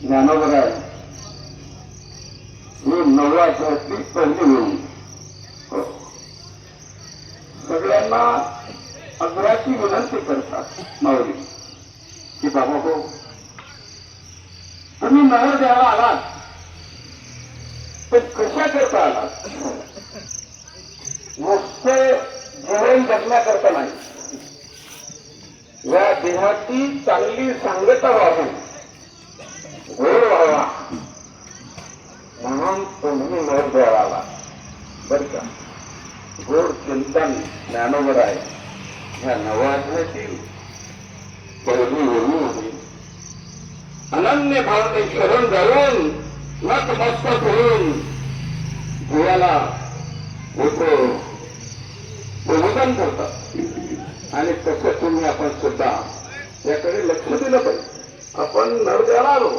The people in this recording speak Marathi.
ज्ञानोबा ही 9व्या अध्यायातली पहिली होईल. सगळ्यांना आग्रहाची विनंती करतात माऊली की बाबा हो, तुम्ही नवर द्यायला आलात पण कशा करता आलात? नुसते जीवन जगण्याकरता नाही, या देहाची चांगली सांगता व्हावी, गोड व्हावा म्हणून तुम्ही नवर द्यायला आला. बर का? गोड चिंतन ज्ञानोबर आहे. ह्या 9व्या अध्यायातील पहिली ओळी होती. अनन्य भावने शरण धरून नतमस्तक होऊन देवाला प्रबोधन करतात. आणि तसं तुम्ही आपण सुद्धा याकडे लक्ष दिलं पाहिजे. आपण नवर द्यायला आलो.